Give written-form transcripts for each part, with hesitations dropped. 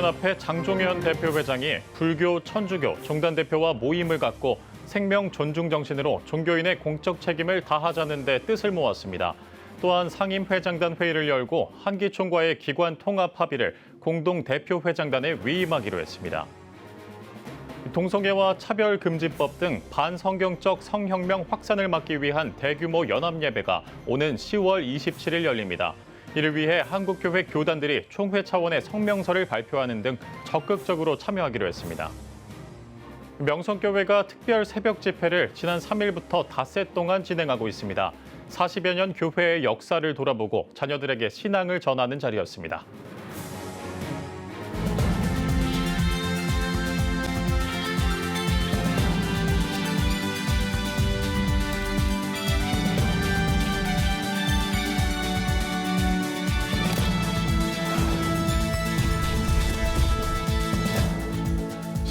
총연합회 장종현 대표회장이 불교, 천주교, 종단 대표와 모임을 갖고 생명 존중 정신으로 종교인의 공적 책임을 다하자는 데 뜻을 모았습니다. 또한 상임회장단 회의를 열고 한기총과의 기관 통합 합의를 공동 대표회장단에 위임하기로 했습니다. 동성애와 차별금지법 등 반성경적 성혁명 확산을 막기 위한 대규모 연합예배가 오는 10월 27일 열립니다. 이를 위해 한국교회 교단들이 총회 차원의 성명서를 발표하는 등 적극적으로 참여하기로 했습니다. 명성교회가 특별 새벽 집회를 지난 3일부터 닷새 동안 진행하고 있습니다. 40여 년 교회의 역사를 돌아보고 자녀들에게 신앙을 전하는 자리였습니다.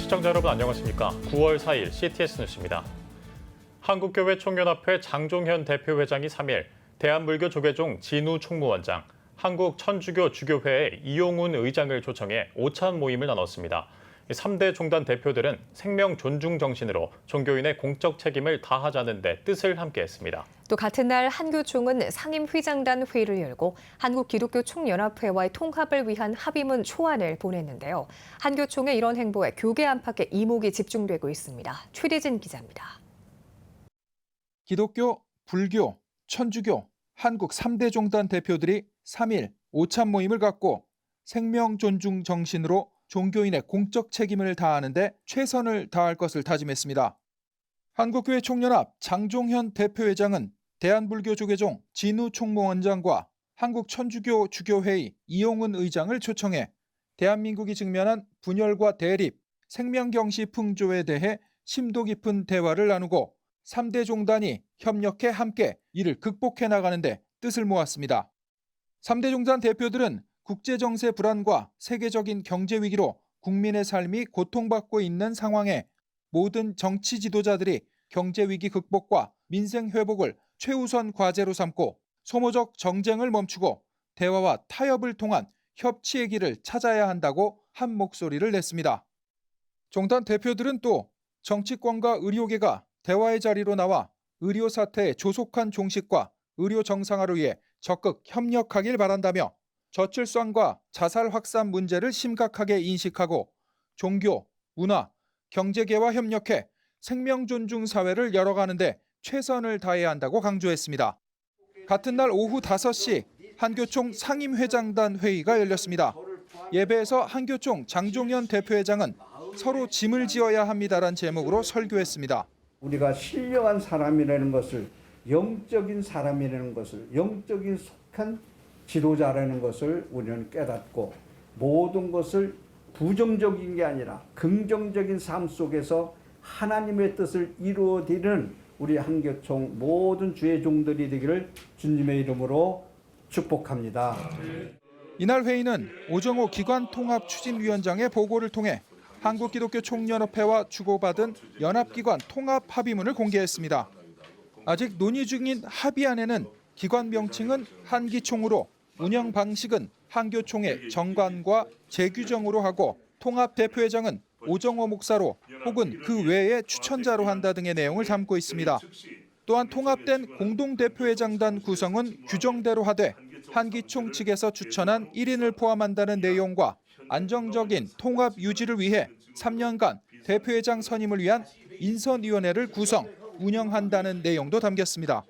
시청자 여러분 안녕하십니까? 9월 4일 CTS 뉴스입니다. 한국교회 총연합회 장종현 대표회장이 3일 대한불교 조계종 진우 총무원장, 한국천주교 주교회의 이용훈 의장을 초청해 오찬 모임을 나눴습니다. 3대 종단 대표들은 생명 존중 정신으로 종교인의 공적 책임을 다하자는 데 뜻을 함께했습니다. 또 같은 날 한교총은 상임회장단 회의를 열고 한국기독교총연합회와의 통합을 위한 합의문 초안을 보냈는데요. 한교총의 이런 행보에 교계 안팎의 이목이 집중되고 있습니다. 최대진 기자입니다. 기독교, 불교, 천주교, 한국 3대 종단 대표들이 3일 오찬 모임을 갖고 생명 존중 정신으로 종교인의 공적 책임을 다하는 데 최선을 다할 것을 다짐했습니다. 한국교회 총연합 장종현 대표회장은 대한불교 조계종 진우 총무원장과 한국천주교 주교회의 이용훈 의장을 초청해 대한민국이 직면한 분열과 대립, 생명경시 풍조에 대해 심도 깊은 대화를 나누고 3대 종단이 협력해 함께 이를 극복해 나가는 데 뜻을 모았습니다. 3대 종단 대표들은 국제정세 불안과 세계적인 경제 위기로 국민의 삶이 고통받고 있는 상황에 모든 정치 지도자들이 경제 위기 극복과 민생 회복을 최우선 과제로 삼고 소모적 정쟁을 멈추고 대화와 타협을 통한 협치의 길을 찾아야 한다고 한 목소리를 냈습니다. 종단 대표들은 또 정치권과 의료계가 대화의 자리로 나와 의료 사태의 조속한 종식과 의료 정상화를 위해 적극 협력하길 바란다며 저출산과 자살 확산 문제를 심각하게 인식하고 종교, 문화, 경제계와 협력해 생명 존중 사회를 열어가는 데 최선을 다해야 한다고 강조했습니다. 같은 날 오후 5시 한교총 상임회장단 회의가 열렸습니다. 예배에서 한교총 장종현 대표회장은 서로 짐을 지어야 합니다란 제목으로 설교했습니다. 우리가 신령한 사람이라는 것을, 영적인 사람이라는 것을, 영적인 속한 지도자라는 것을 우리는 깨닫고 모든 것을 부정적인 게 아니라 긍정적인 삶 속에서 하나님의 뜻을 이루어드리는 우리 한교총 모든 주의 종들이 되기를 주님의 이름으로 축복합니다. 이날 회의는 오정호 기관통합추진위원장의 보고를 통해 한국기독교총연합회와 주고받은 연합기관 통합 합의문을 공개했습니다. 아직 논의 중인 합의안에는 기관 명칭은 한기총으로 운영 방식은 한교총의 정관과 재규정으로 하고 통합 대표회장은 오정호 목사로 혹은 그 외의 추천자로 한다 등의 내용을 담고 있습니다. 또한 통합된 공동대표회장단 구성은 규정대로 하되 한기총 측에서 추천한 1인을 포함한다는 내용과 안정적인 통합 유지를 위해 3년간 대표회장 선임을 위한 인선위원회를 구성, 운영한다는 내용도 담겼습니다.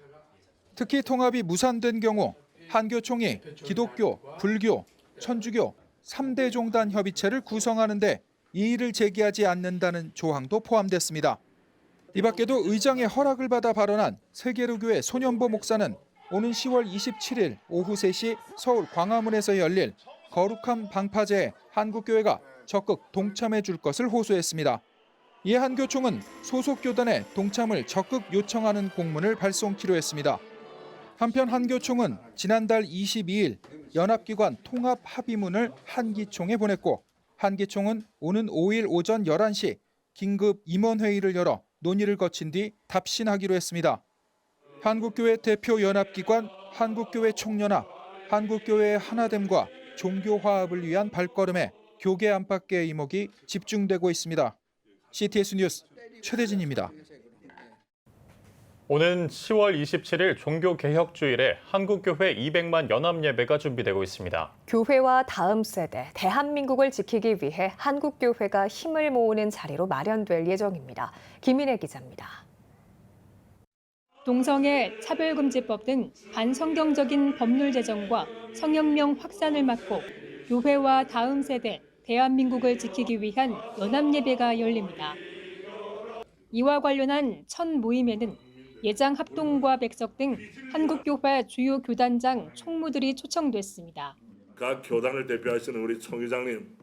특히 통합이 무산된 경우 한교총이 기독교, 불교, 천주교 3대 종단 협의체를 구성하는 데 이의를 제기하지 않는다는 조항도 포함됐습니다. 이 밖에도 의장의 허락을 받아 발언한 세계로교회 손현보 목사는 오는 10월 27일 오후 3시 서울 광화문에서 열릴 거룩한 방파제에 한국교회가 적극 동참해 줄 것을 호소했습니다. 이에 한교총은 소속 교단의 동참을 적극 요청하는 공문을 발송키로 했습니다. 한편 한교총은 지난달 22일 연합기관 통합 합의문을 한기총에 보냈고 한기총은 오는 5일 오전 11시 긴급 임원회의를 열어 논의를 거친 뒤 답신하기로 했습니다. 한국교회 대표 연합기관 한국교회 총연합, 한국교회의 하나됨과 종교화합을 위한 발걸음에 교계 안팎의 이목이 집중되고 있습니다. CTS 뉴스 최대진입니다. 오는 10월 27일 종교개혁주일에 한국교회 200만 연합예배가 준비되고 있습니다. 교회와 다음 세대, 대한민국을 지키기 위해 한국교회가 힘을 모으는 자리로 마련될 예정입니다. 김인혜 기자입니다. 동성애, 차별금지법 등 반성경적인 법률 제정과 성혁명 확산을 막고 교회와 다음 세대, 대한민국을 지키기 위한 연합예배가 열립니다. 이와 관련한 첫 모임에는 예장 합동과 백석 등 한국교회 주요 교단장 총무들이 초청됐습니다. 각 교단을 대표하시는 우리 총회장님,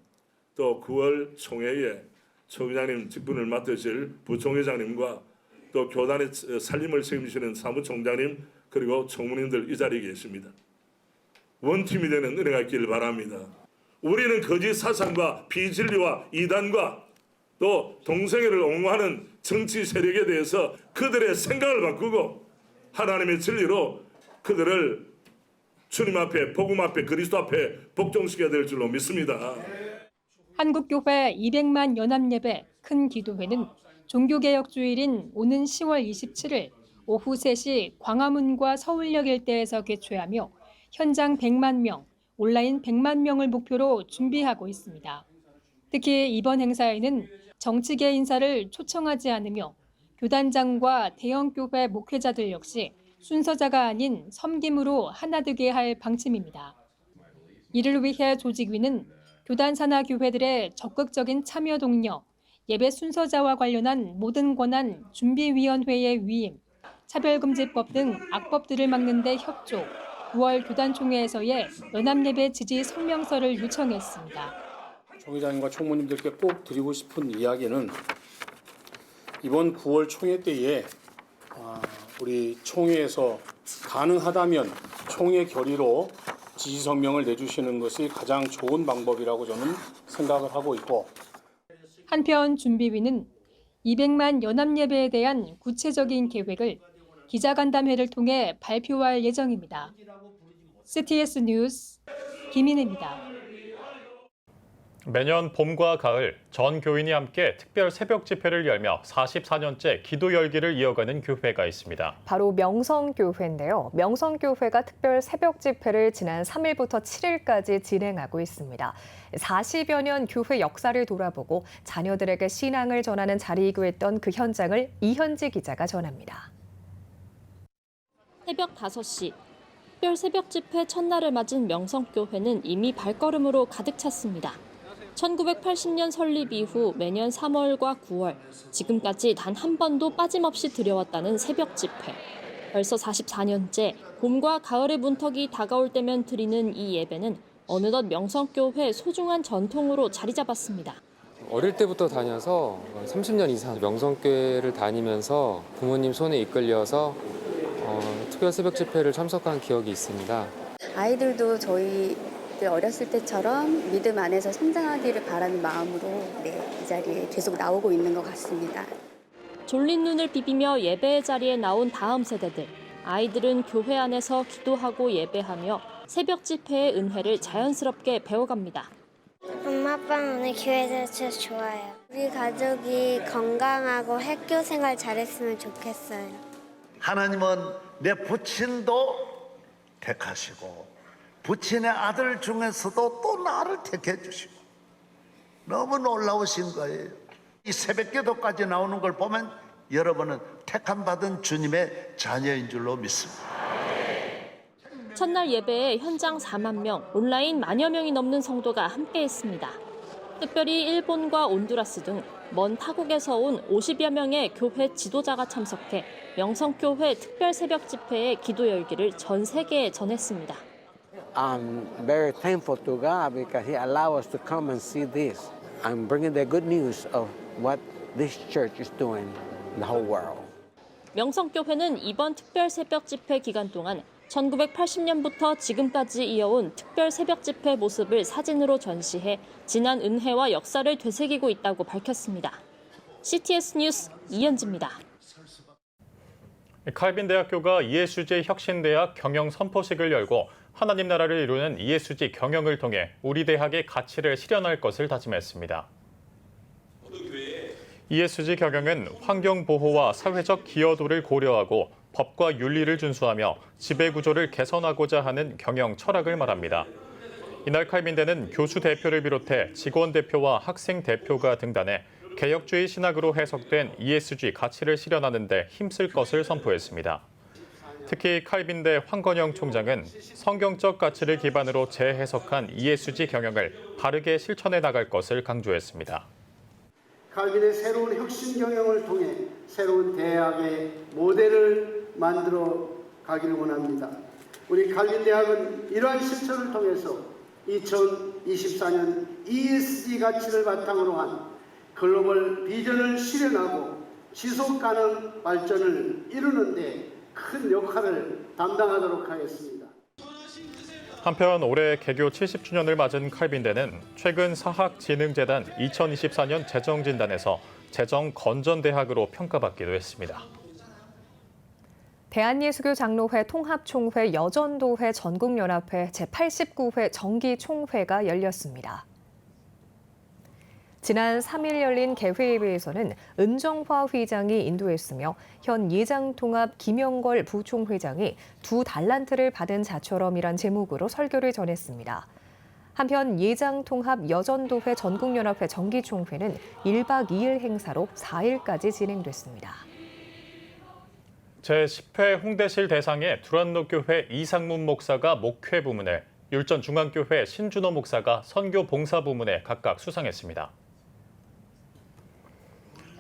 또 9월 총회에 총회장님 직분을 맡으실 부총회장님과 또 교단의 살림을 책임지시는 사무총장님 그리고 총무님들 이 자리에 계십니다. 원팀이 되는 은혜가 있기를 바랍니다. 우리는 거짓 사상과 비진리와 이단과 또 동성애를 옹호하는 정치 세력에 대해서 그들의 생각을 바꾸고 하나님의 진리로 그들을 주님 앞에, 복음 앞에, 그리스도 앞에 복종시켜야 될 줄로 믿습니다. 한국교회 200만 연합예배 큰 기도회는 종교개혁주일인 오는 10월 27일 오후 3시 광화문과 서울역 일대에서 개최하며 현장 100만 명, 온라인 100만 명을 목표로 준비하고 있습니다. 특히 이번 행사에는 정치계 인사를 초청하지 않으며 교단장과 대형교회 목회자들 역시 순서자가 아닌 섬김으로 하나되게 할 방침입니다. 이를 위해 조직위는 교단 산하 교회들의 적극적인 참여 독려, 예배 순서자와 관련한 모든 권한 준비위원회의 위임, 차별금지법 등 악법들을 막는 데 협조, 9월 교단총회에서의 연합예배 지지 성명서를 요청했습니다. 총회장님과 총무님들께 꼭 드리고 싶은 이야기는 이번 9월 총회 때에 우리 총회에서 가능하다면 총회 결의로 지지성명을 내주시는 것이 가장 좋은 방법이라고 저는 생각을 하고 있고, 한편 준비위는 200만 연합예배에 대한 구체적인 계획을 기자간담회를 통해 발표할 예정입니다. CTS 뉴스 김인혜입니다. 매년 봄과 가을 전 교인이 함께 특별 새벽 집회를 열며 44년째 기도 열기를 이어가는 교회가 있습니다. 바로 명성교회인데요. 명성교회가 특별 새벽 집회를 지난 3일부터 7일까지 진행하고 있습니다. 40여 년 교회 역사를 돌아보고 자녀들에게 신앙을 전하는 자리이기도 했던 그 현장을 이현지 기자가 전합니다. 새벽 5시, 특별 새벽 집회 첫날을 맞은 명성교회는 이미 발걸음으로 가득 찼습니다. 1980년 설립 이후 매년 3월과 9월, 지금까지 단 한 번도 빠짐없이 드려왔다는 새벽 집회. 벌써 44년째 봄과 가을의 문턱이 다가올 때면 드리는 이 예배는 어느덧 명성교회 소중한 전통으로 자리 잡았습니다. 어릴 때부터 다녀서 30년 이상 명성교회를 다니면서 부모님 손에 이끌려서 특별 새벽 집회를 참석한 기억이 있습니다. 아이들도 저희 어렸을 때처럼 믿음 안에서 성장하기를 바라는 마음으로 이 자리에 계속 나오고 있는 것 같습니다. 졸린 눈을 비비며 예배의 자리에 나온 다음 세대들. 아이들은 교회 안에서 기도하고 예배하며 새벽 집회의 은혜를 자연스럽게 배워갑니다. 엄마, 아빠는 오늘 교회에서 진짜 좋아요. 우리 가족이 건강하고 학교 생활 잘했으면 좋겠어요. 하나님은 내 부친도 택하시고 부친의 아들 중에서도 또 나를 택해 주시고 너무 놀라우신 거예요. 이 새벽기도까지 나오는 걸 보면 여러분은 택함받은 주님의 자녀인 줄로 믿습니다. 첫날 예배에 현장 4만 명, 온라인 만여 명이 넘는 성도가 함께했습니다. 특별히 일본과 온두라스 등 먼 타국에서 온 50여 명의 교회 지도자가 참석해 명성교회 특별 새벽 집회의 기도 열기를 전 세계에 전했습니다. I'm very thankful to God because He allowed us to come and see this. I'm bringing the good news of what this church is doing in the whole world. 명성교회는 이번 특별 새벽 집회 기간 동안 1980년부터 지금까지 이어온 특별 새벽 집회 모습을 사진으로 전시해 지난 은혜와 역사를 되새기고 있다고 밝혔습니다. CTS 뉴스 이현지입니다. 칼빈 대학교가 ESG 혁신대학 경영 선포식을 열고 하나님 나라를 이루는 ESG 경영을 통해 우리 대학의 가치를 실현할 것을 다짐했습니다. ESG 경영은 환경보호와 사회적 기여도를 고려하고 법과 윤리를 준수하며 지배구조를 개선하고자 하는 경영 철학을 말합니다. 이날 칼빈대는 교수 대표를 비롯해 직원 대표와 학생 대표가 등단해 개혁주의 신학으로 해석된 ESG 가치를 실현하는 데 힘쓸 것을 선포했습니다. 특히 칼빈대 황건영 총장은 성경적 가치를 기반으로 재해석한 ESG 경영을 바르게 실천해 나갈 것을 강조했습니다. 칼빈의 새로운 혁신 경영을 통해 새로운 대학의 모델을 만들어 가기를 원합니다. 우리 칼빈 대학은 이러한 실천을 통해서 2024년 ESG 가치를 바탕으로 한 글로벌 비전을 실현하고 지속 가능 발전을 이루는 데 큰 역할을 담당하도록 하겠습니다. 한편 올해 개교 70주년을 맞은 칼빈대는 최근 사학진흥재단 2024년 재정진단에서 재정건전대학으로 평가받기도 했습니다. 대한예수교 장로회 통합총회 여전도회 전국연합회 제89회 정기총회가 열렸습니다. 지난 3일 열린 개회의에서는 은정화 회장이 인도했으며 현 예장통합 김영걸 부총회장이 두 달란트를 받은 자처럼이란 제목으로 설교를 전했습니다. 한편 예장통합 여전도회 전국연합회 정기총회는 1박 2일 행사로 4일까지 진행됐습니다. 제10회 홍대실 대상에 두란노교회 이상문 목사가 목회 부문을, 율전중앙교회 신준호 목사가 선교 봉사 부문에 각각 수상했습니다.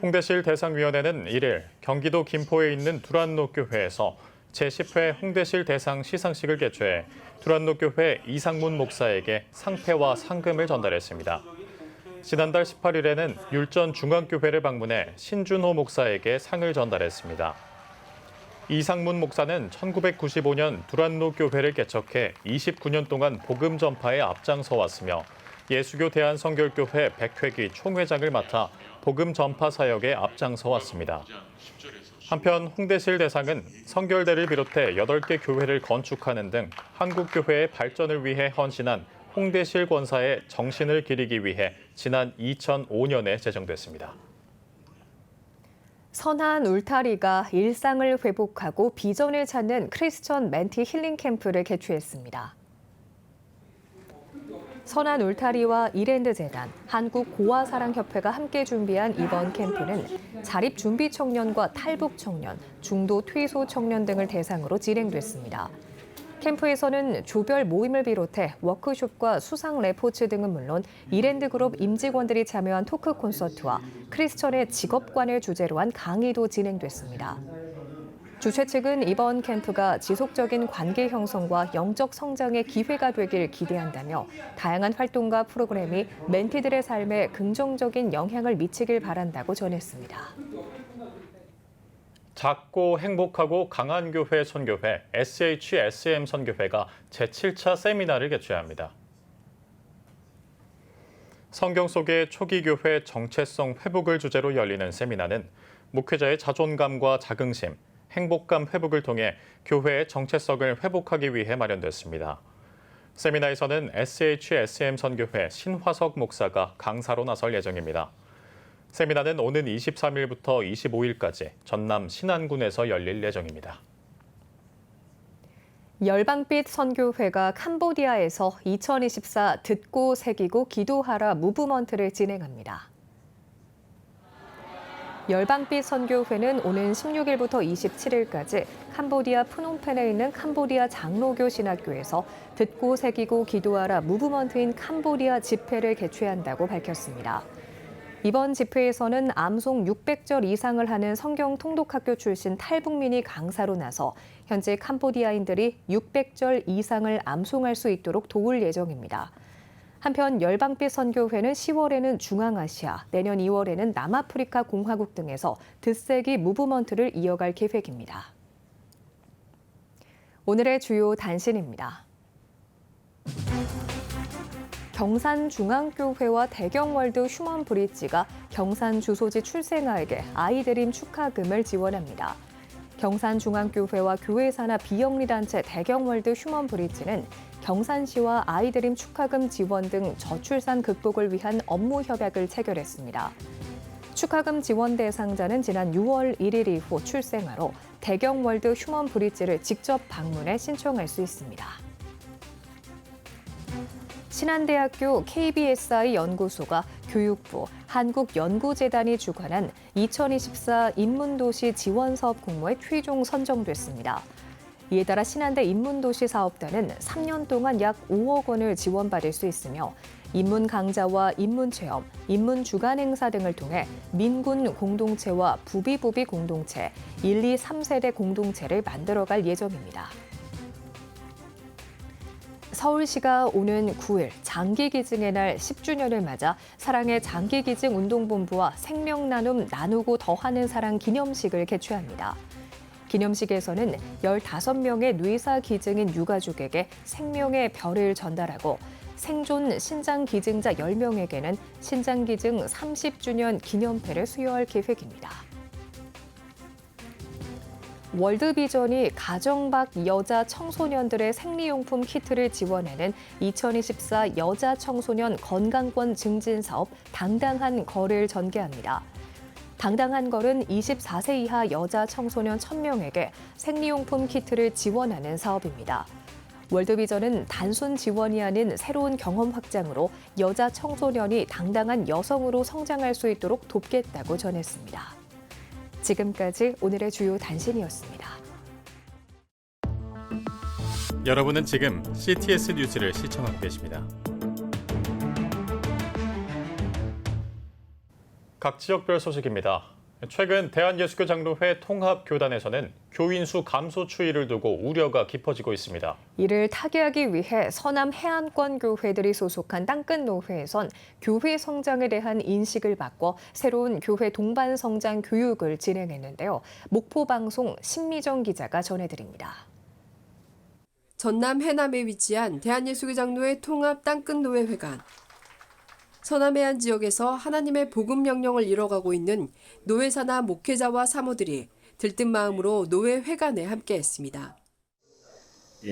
홍대실 대상위원회는 1일 경기도 김포에 있는 두란노교회에서 제10회 홍대실 대상 시상식을 개최해 두란노교회 이상문 목사에게 상패와 상금을 전달했습니다. 지난달 18일에는 율전중앙교회를 방문해 신준호 목사에게 상을 전달했습니다. 이상문 목사는 1995년 두란노교회를 개척해 29년 동안 복음 전파에 앞장서 왔으며 예수교 대한성결교회 100회기 총회장을 맡아 복음 전파 사역에 앞장서 왔습니다. 한편 홍대실 대상은 성결대를 비롯해 8개 교회를 건축하는 등 한국교회의 발전을 위해 헌신한 홍대실 권사의 정신을 기리기 위해 지난 2005년에 제정됐습니다. 선한 울타리가 일상을 회복하고 비전을 찾는 크리스천 멘티 힐링 캠프를 개최했습니다. 선한 울타리와 이랜드 재단, 한국 고아사랑협회가 함께 준비한 이번 캠프는 자립 준비 청년과 탈북 청년, 중도 퇴소 청년 등을 대상으로 진행됐습니다. 캠프에서는 조별 모임을 비롯해 워크숍과 수상 레포츠 등은 물론 이랜드그룹 임직원들이 참여한 토크 콘서트와 크리스천의 직업관을 주제로 한 강의도 진행됐습니다. 주최 측은 이번 캠프가 지속적인 관계 형성과 영적 성장의 기회가 되길 기대한다며 다양한 활동과 프로그램이 멘티들의 삶에 긍정적인 영향을 미치길 바란다고 전했습니다. 작고 행복하고 강한 교회 선교회 SHSM 선교회가 제7차 세미나를 개최합니다. 성경 속의 초기 교회 정체성 회복을 주제로 열리는 세미나는 목회자의 자존감과 자긍심, 행복감 회복을 통해 교회의 정체성을 회복하기 위해 마련됐습니다. 세미나에서는 SHSM 선교회 신화석 목사가 강사로 나설 예정입니다. 세미나는 오는 23일부터 25일까지 전남 신안군에서 열릴 예정입니다. 열방빛 선교회가 캄보디아에서 2024 듣고 새기고 기도하라 무브먼트를 진행합니다. 열방빛 선교회는 오는 16일부터 27일까지 캄보디아 프놈펜에 있는 캄보디아 장로교 신학교에서 듣고 새기고 기도하라 무브먼트인 캄보디아 집회를 개최한다고 밝혔습니다. 이번 집회에서는 암송 600절 이상을 하는 성경 통독학교 출신 탈북민이 강사로 나서 현재 캄보디아인들이 600절 이상을 암송할 수 있도록 도울 예정입니다. 한편 열방빛 선교회는 10월에는 중앙아시아, 내년 2월에는 남아프리카 공화국 등에서 듣새기 무브먼트를 이어갈 계획입니다. 오늘의 주요 단신입니다. 경산중앙교회와 대경월드 휴먼브릿지가 경산 주소지 출생아에게 아이드림 축하금을 지원합니다. 경산중앙교회와 교회산하 비영리단체 대경월드 휴먼브릿지는 경산시와 아이드림 축하금 지원 등 저출산 극복을 위한 업무 협약을 체결했습니다. 축하금 지원 대상자는 지난 6월 1일 이후 출생아로 대경월드 휴먼브릿지를 직접 방문해 신청할 수 있습니다. 신한대학교 KBSI 연구소가 교육부, 한국연구재단이 주관한 2024 인문도시 지원사업 공모에 최종 선정됐습니다. 이에 따라 신한대 인문도시 사업단은 3년 동안 약 5억 원을 지원받을 수 있으며 인문 강좌와 인문 체험, 인문 주간 행사 등을 통해 민군 공동체와 부비부비 공동체, 1, 2, 3세대 공동체를 만들어갈 예정입니다. 서울시가 오는 9일 장기기증의 날 10주년을 맞아 사랑의 장기기증 운동본부와 생명나눔 나누고 더하는 사랑 기념식을 개최합니다. 기념식에서는 15명의 뇌사 기증인 유가족에게 생명의 별을 전달하고 생존 신장 기증자 10명에게는 신장 기증 30주년 기념패를 수여할 계획입니다. 월드비전이 가정 밖 여자 청소년들의 생리용품 키트를 지원하는 2024 여자 청소년 건강권 증진 사업 당당한 걸을 전개합니다. 당당한 걸은 24세 이하 여자 청소년 1,000명에게 생리용품 키트를 지원하는 사업입니다. 월드비전은 단순 지원이 아닌 새로운 경험 확장으로 여자 청소년이 당당한 여성으로 성장할 수 있도록 돕겠다고 전했습니다. 지금까지 오늘의 주요 단신이었습니다. 여러분은 지금 CTS 뉴스를 시청하고 계십니다. 각 지역별 소식입니다. 최근 대한예수교 장로회 통합교단에서는 교인 수 감소 추이를 두고 우려가 깊어지고 있습니다. 이를 타개하기 위해 서남 해안권 교회들이 소속한 땅끝노회에선 교회 성장에 대한 인식을 바꿔 새로운 교회 동반 성장 교육을 진행했는데요. 목포방송 신미정 기자가 전해드립니다. 전남 해남에 위치한 대한예수교 장로회 통합 땅끝노회 회관. 서남해안 지역에서 하나님의 복음 명령을 이뤄가고 있는 노회사나 목회자와 사모들이 들뜬 마음으로 노회 회관에 함께했습니다.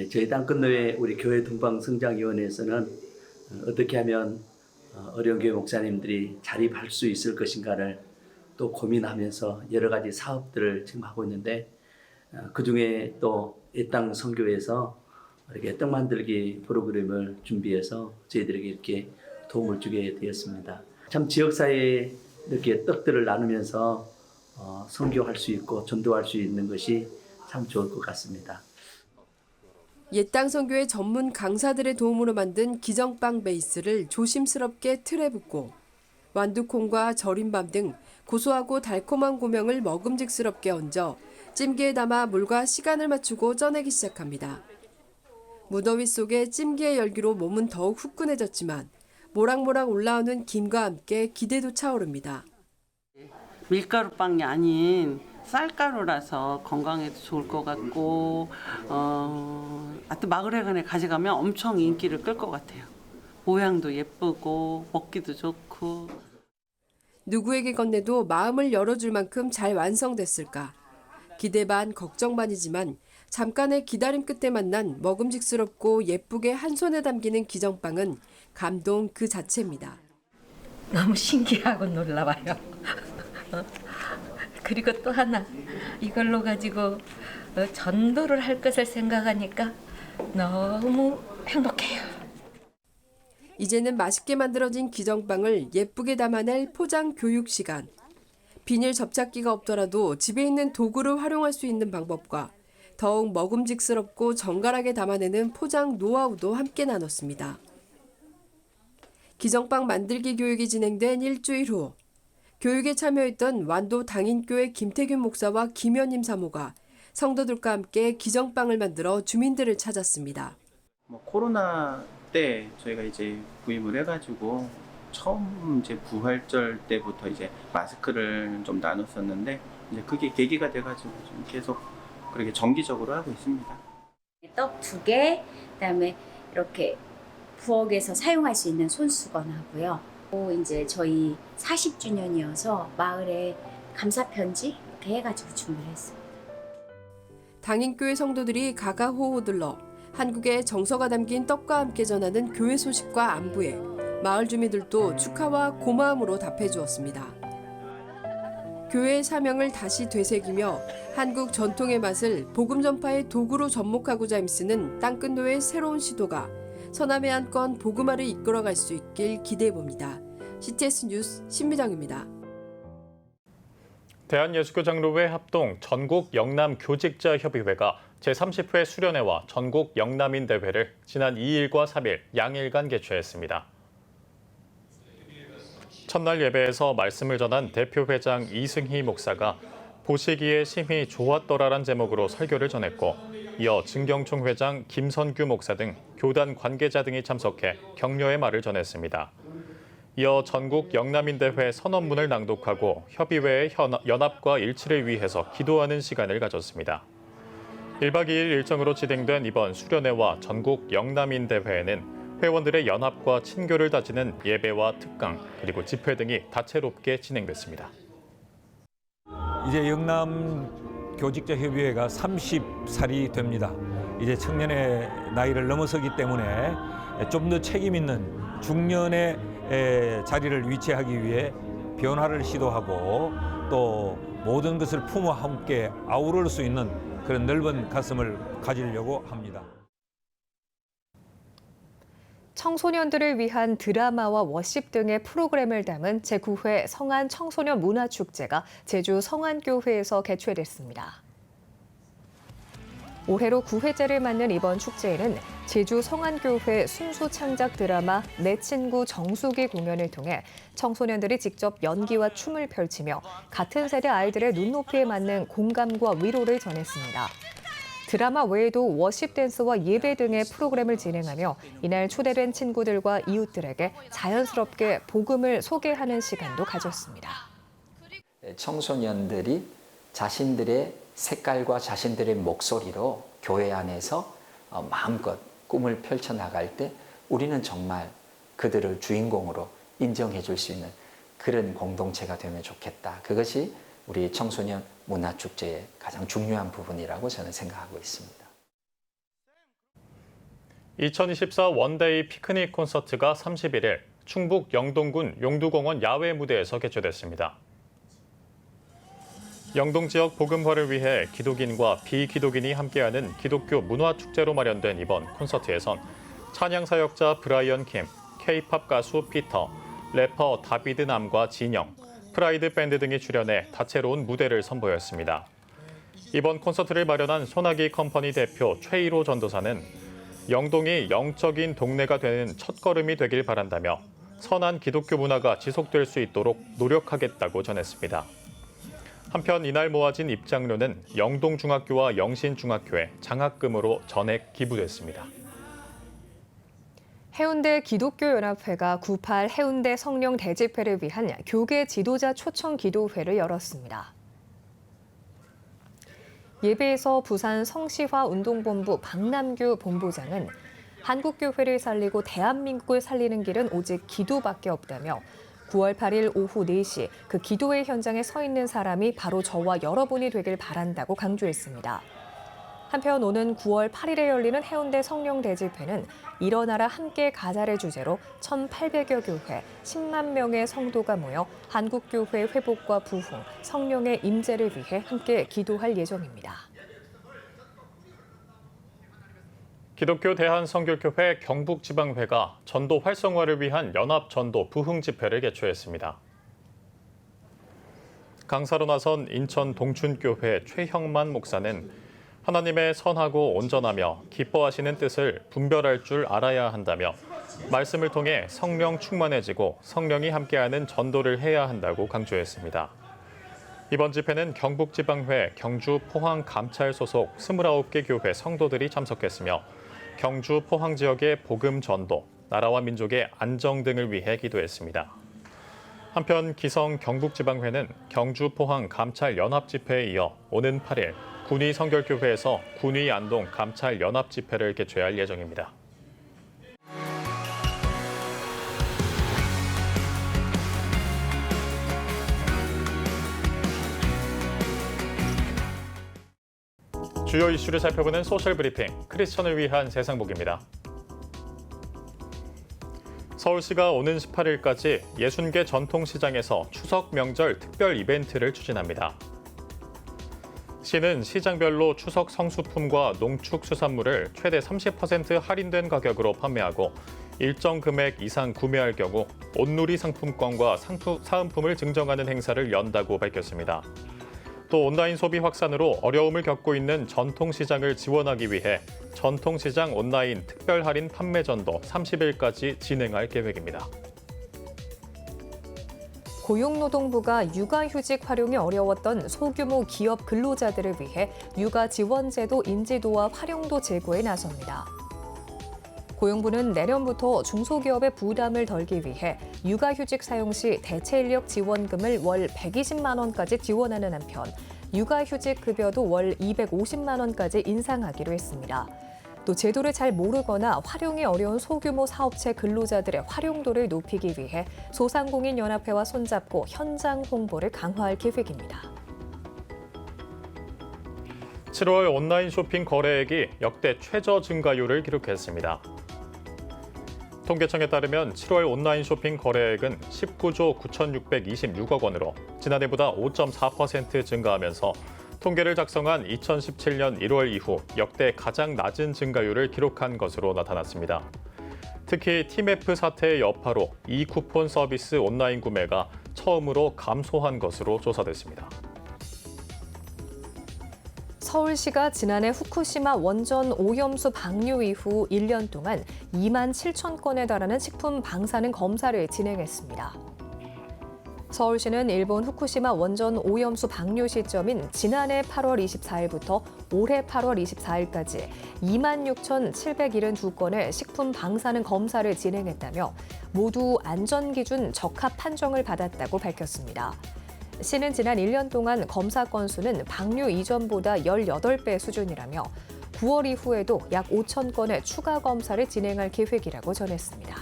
저희 땅끝노회 우리 교회 동방성장위원회에서는 어떻게 하면 어려운 교회 목사님들이 자립할 수 있을 것인가를 또 고민하면서 여러 가지 사업들을 지금 하고 있는데 그중에 또 이 땅 선교회에서 이렇게 떡 만들기 프로그램을 준비해서 저희들에게 이렇게 도움을 주게 되었습니다. 참 지역사회에 이렇게 떡들을 나누면서 선교할 수 있고 전도할 수 있는 것이 참 좋을 것 같습니다. 옛땅 선교회 전문 강사들의 도움으로 만든 기정빵 베이스를 조심스럽게 틀에 붓고 완두콩과 절임밤 등 고소하고 달콤한 고명을 먹음직스럽게 얹어 찜기에 담아 물과 시간을 맞추고 쪄내기 시작합니다. 무더위 속에 찜기의 열기로 몸은 더욱 후끈해졌지만 모락모락 올라오는 김과 함께 기대도 차오릅니다. 밀가루빵이 아닌 쌀가루라서 건강에도 좋을 것 같고 하여튼 마을회관에 가져가면 엄청 인기를 끌 것 같아요. 모양도 예쁘고 먹기도 좋고. 누구에게 건네도 마음을 열어줄 만큼 잘 완성됐을까. 기대 반 걱정 반이지만 잠깐의 기다림 끝에 만난 먹음직스럽고 예쁘게 한 손에 담기는 기정빵은 감동 그 자체입니다. 너무 신기하고 놀라워요. 그리고 또 하나 이걸로 가지고 전도를 할 것을 생각하니까 너무 행복해요. 이제는 맛있게 만들어진 기정빵을 예쁘게 담아낼 포장 교육 시간. 비닐 접착기가 없더라도 집에 있는 도구를 활용할 수 있는 방법과 더욱 먹음직스럽고 정갈하게 담아내는 포장 노하우도 함께 나눴습니다. 기정빵 만들기 교육이 진행된 일주일 후 교육에 참여했던 완도 당인교회 김태균 목사와 김현임 사모가 성도들과 함께 기정빵을 만들어 주민들을 찾았습니다. 코로나 때 저희가 이제 구입을 해가지고 처음 이제 부활절 때부터 이제 마스크를 좀 나눴었는데 이제 그게 계기가 돼가지고 좀 계속 그렇게 정기적으로 하고 있습니다. 떡 2개, 그다음에 이렇게 부엌에서 사용할 수 있는 손수건 하고요. 또 이제 저희 40주년이어서 마을에 감사 편지 이렇게 해가지고 준비를 했습니다. 당인교회 성도들이 가가호호들러 한국의 정서가 담긴 떡과 함께 전하는 교회 소식과 안부에 마을 주민들도 축하와 고마움으로 답해 주었습니다. 교회의 사명을 다시 되새기며 한국 전통의 맛을 복음 전파의 도구로 접목하고자 힘쓰는 땅끝노예의 새로운 시도가 서남의 한 건 복음화를 이끌어갈 수 있길 기대해봅니다. CTS 뉴스 신미정입니다. 대한예수교장로회 합동 전국 영남 교직자 협의회가 제30회 수련회와 전국 영남인 대회를 지난 2일과 3일 양일간 개최했습니다. 첫날 예배에서 말씀을 전한 대표회장 이승희 목사가 보시기에 심히 좋았더라란 제목으로 설교를 전했고, 이어 증경총 회장 김선규 목사 등 교단 관계자 등이 참석해 격려의 말을 전했습니다. 이어 전국 영남인대회 선언문을 낭독하고 협의회의 연합과 일치를 위해서 기도하는 시간을 가졌습니다. 1박 2일 일정으로 진행된 이번 수련회와 전국 영남인대회에는 회원들의 연합과 친교를 다지는 예배와 특강, 그리고 집회 등이 다채롭게 진행됐습니다. 이제 영남 교직자 협의회가 30살이 됩니다. 이제 청년의 나이를 넘어서기 때문에 좀 더 책임 있는 중년의 자리를 위치하기 위해 변화를 시도하고 또 모든 것을 품어 함께 아우를 수 있는 그런 넓은 가슴을 가지려고 합니다. 청소년들을 위한 드라마와 워십 등의 프로그램을 담은 제9회 성안 청소년 문화축제가 제주 성안교회에서 개최됐습니다. 올해로 9회째를 맞는 이번 축제에는 제주 성안교회 순수창작 드라마 내 친구 정숙이 공연을 통해 청소년들이 직접 연기와 춤을 펼치며 같은 세대 아이들의 눈높이에 맞는 공감과 위로를 전했습니다. 드라마 외에도 워십 댄스와 예배 등의 프로그램을 진행하며 이날 초대된 친구들과 이웃들에게 자연스럽게 복음을 소개하는 시간도 가졌습니다. 청소년들이 자신들의 색깔과 자신들의 목소리로 교회 안에서 마음껏 꿈을 펼쳐나갈 때 우리는 정말 그들을 주인공으로 인정해 줄 수 있는 그런 공동체가 되면 좋겠다. 그것이 우리 청소년 문화축제의 가장 중요한 부분이라고 저는 생각하고 있습니다. 2024 원데이 피크닉 콘서트가 31일 충북 영동군 용두공원 야외 무대에서 개최됐습니다. 영동 지역 복음화를 위해 기독인과 비기독인이 함께하는 기독교 문화축제로 마련된 이번 콘서트에선 찬양 사역자 브라이언 킴, K-팝 가수 피터, 래퍼 다비드 남과 진영, 프라이드 밴드 등이 출연해 다채로운 무대를 선보였습니다. 이번 콘서트를 마련한 소나기 컴퍼니 대표 최일호 전도사는 영동이 영적인 동네가 되는 첫걸음이 되길 바란다며 선한 기독교 문화가 지속될 수 있도록 노력하겠다고 전했습니다. 한편 이날 모아진 입장료는 영동중학교와 영신중학교에 장학금으로 전액 기부됐습니다. 해운대 기독교연합회가 98 해운대 성령 대집회를 위한 교계 지도자 초청 기도회를 열었습니다. 예배에서 부산 성시화 운동본부 박남규 본부장은 한국교회를 살리고 대한민국을 살리는 길은 오직 기도밖에 없다며 9월 8일 오후 4시 그 기도회 현장에 서 있는 사람이 바로 저와 여러분이 되길 바란다고 강조했습니다. 한편 오는 9월 8일에 열리는 해운대 성령 대집회는 일어나라 함께 가자를 주제로 1,800여 교회, 10만 명의 성도가 모여 한국교회 회복과 부흥, 성령의 임재를 위해 함께 기도할 예정입니다. 기독교 대한선교교회 경북지방회가 전도 활성화를 위한 연합전도 부흥 집회를 개최했습니다. 강사로 나선 인천 동춘교회 최형만 목사는 하나님의 선하고 온전하며 기뻐하시는 뜻을 분별할 줄 알아야 한다며 말씀을 통해 성령 충만해지고 성령이 함께하는 전도를 해야 한다고 강조했습니다. 이번 집회는 경북지방회 경주 포항 감찰 소속 29개 교회 성도들이 참석했으며 경주 포항 지역의 복음 전도, 나라와 민족의 안정 등을 위해 기도했습니다. 한편 기성 경북지방회는 경주 포항 감찰 연합 집회에 이어 오는 8일 군위 성결교회에서 군위 안동 감찰 연합 집회를 개최할 예정입니다. 주요 이슈를 살펴보는 소셜 브리핑, 크리스천을 위한 세상복입니다. 서울시가 오는 18일까지 60개 전통시장에서 추석 명절 특별 이벤트를 추진합니다. 시는 시장별로 추석 성수품과 농축수산물을 최대 30% 할인된 가격으로 판매하고 일정 금액 이상 구매할 경우 온누리 상품권과 사은품을 증정하는 행사를 연다고 밝혔습니다. 또 온라인 소비 확산으로 어려움을 겪고 있는 전통시장을 지원하기 위해 전통시장 온라인 특별 할인 판매전도 30일까지 진행할 계획입니다. 고용노동부가 육아휴직 활용이 어려웠던 소규모 기업 근로자들을 위해 육아지원제도 인지도와 활용도 제고에 나섭니다. 고용부는 내년부터 중소기업의 부담을 덜기 위해 육아휴직 사용 시 대체인력 지원금을 월 120만 원까지 지원하는 한편 육아휴직 급여도 월 250만 원까지 인상하기로 했습니다. 또 제도를 잘 모르거나 활용이 어려운 소규모 사업체 근로자들의 활용도를 높이기 위해 소상공인연합회와 손잡고 현장 홍보를 강화할 계획입니다. 7월 온라인 쇼핑 거래액이 역대 최저 증가율을 기록했습니다. 통계청에 따르면 7월 온라인 쇼핑 거래액은 19조 9,626억 원으로 지난해보다 5.4% 증가하면서 통계를 작성한 2017년 1월 이후 역대 가장 낮은 증가율을 기록한 것으로 나타났습니다. 특히 TMF 사태의 여파로 이쿠폰 서비스 온라인 구매가 처음으로 감소한 것으로 조사됐습니다. 서울시가 지난해 후쿠시마 원전 오염수 방류 이후 1년 동안 2만 7천 건에 달하는 식품 방사능 검사를 진행했습니다. 서울시는 일본 후쿠시마 원전 오염수 방류 시점인 지난해 8월 24일부터 올해 8월 24일까지 2만 6,772건의 식품 방사능 검사를 진행했다며 모두 안전기준 적합 판정을 받았다고 밝혔습니다. 시는 지난 1년 동안 검사 건수는 방류 이전보다 18배 수준이라며 9월 이후에도 약 5천 건의 추가 검사를 진행할 계획이라고 전했습니다.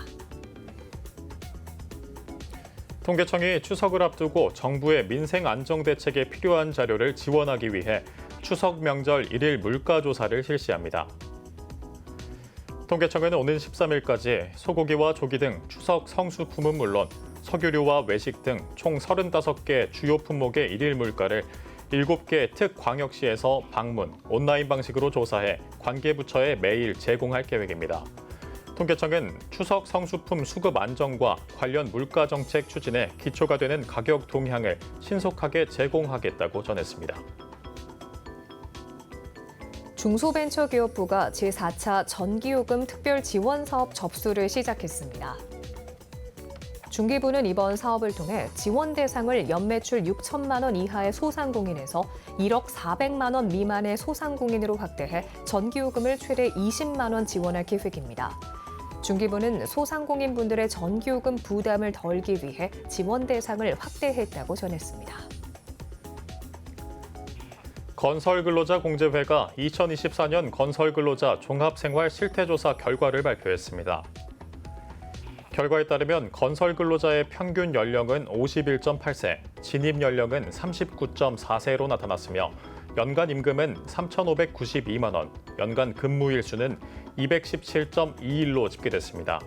통계청이 추석을 앞두고 정부의 민생 안정 대책에 필요한 자료를 지원하기 위해 추석 명절 1일 물가 조사를 실시합니다. 통계청은 오는 13일까지 소고기와 조기 등 추석 성수품은 물론 석유류와 외식 등 총 35개 주요 품목의 1일 물가를 7개 특광역시에서 방문, 온라인 방식으로 조사해 관계부처에 매일 제공할 계획입니다. 통계청은 추석 성수품 수급 안정과 관련 물가 정책 추진에 기초가 되는 가격 동향을 신속하게 제공하겠다고 전했습니다. 중소벤처기업부가 제4차 전기요금 특별 지원 사업 접수를 시작했습니다. 중기부는 이번 사업을 통해 지원 대상을 연매출 6천만 원 이하의 소상공인에서 1억 400만 원 미만의 소상공인으로 확대해 전기요금을 최대 20만 원 지원할 계획입니다. 중기부는 소상공인분들의 전기요금 부담을 덜기 위해 지원 대상을 확대했다고 전했습니다. 건설근로자공제회가 2024년 건설근로자 종합생활 실태조사 결과를 발표했습니다. 결과에 따르면 건설근로자의 평균 연령은 51.8세, 진입 연령은 39.4세로 나타났으며 연간 임금은 3,592만 원, 연간 근무일 수는 217.2일로 집계됐습니다.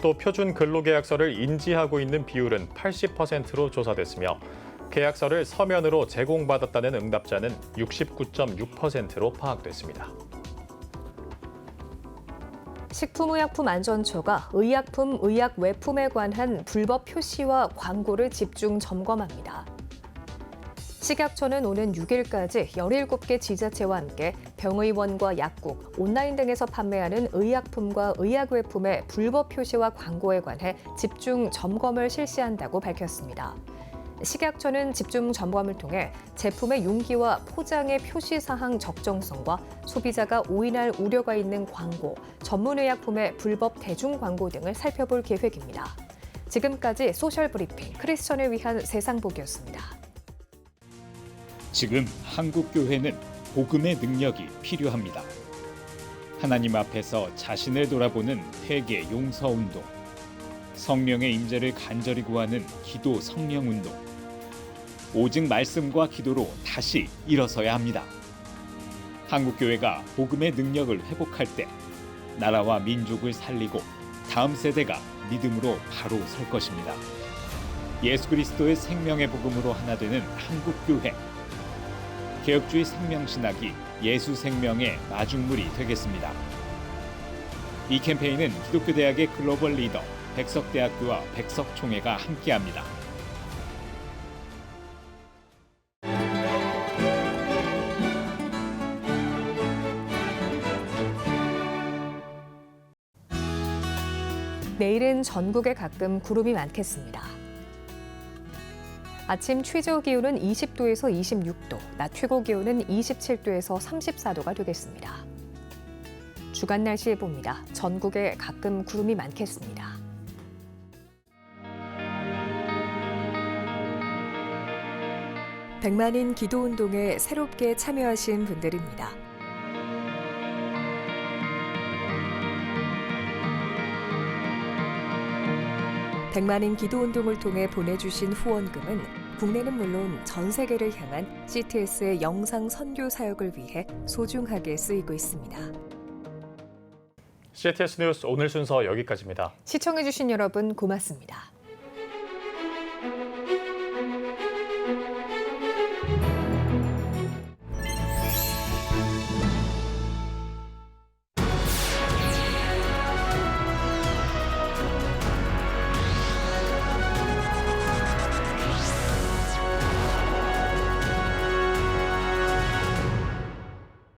또 표준 근로계약서를 인지하고 있는 비율은 80%로 조사됐으며 계약서를 서면으로 제공받았다는 응답자는 69.6%로 파악됐습니다. 식품의약품안전처가 의약품, 의약외품에 관한 불법 표시와 광고를 집중 점검합니다. 식약처는 오는 6일까지 17개 지자체와 함께 병의원과 약국, 온라인 등에서 판매하는 의약품과 의약외품의 불법 표시와 광고에 관해 집중 점검을 실시한다고 밝혔습니다. 식약처는 집중 점검을 통해 제품의 용기와 포장의 표시사항 적정성과 소비자가 오인할 우려가 있는 광고, 전문의약품의 불법 대중 광고 등을 살펴볼 계획입니다. 지금까지 소셜브리핑 크리스천을 위한 세상복이었습니다. 지금 한국교회는 복음의 능력이 필요합니다. 하나님 앞에서 자신을 돌아보는 회개 용서 운동, 성령의 임재를 간절히 구하는 기도 성령 운동, 오직 말씀과 기도로 다시 일어서야 합니다. 한국교회가 복음의 능력을 회복할 때 나라와 민족을 살리고 다음 세대가 믿음으로 바로 설 것입니다. 예수 그리스도의 생명의 복음으로 하나 되는 한국교회. 개혁주의 생명신학이 예수 생명의 마중물이 되겠습니다. 이 캠페인은 기독교대학의 글로벌 리더 백석대학교와 백석총회가 함께합니다. 내일은 전국에 가끔 구름이 많겠습니다. 아침 최저 기온은 20도에서 26도, 낮 최고 기온은 27도에서 34도가 되겠습니다. 주간 날씨 예보입니다. 전국에 가끔 구름이 많겠습니다. 백만인 기도운동에 새롭게 참여하신 분들입니다. 백만인 기도운동을 통해 보내주신 후원금은 국내는 물론 전 세계를 향한 CTS의 영상 선교 사역을 위해 소중하게 쓰이고 있습니다. CTS 뉴스 오늘 순서 여기까지입니다. 시청해주신 여러분 고맙습니다.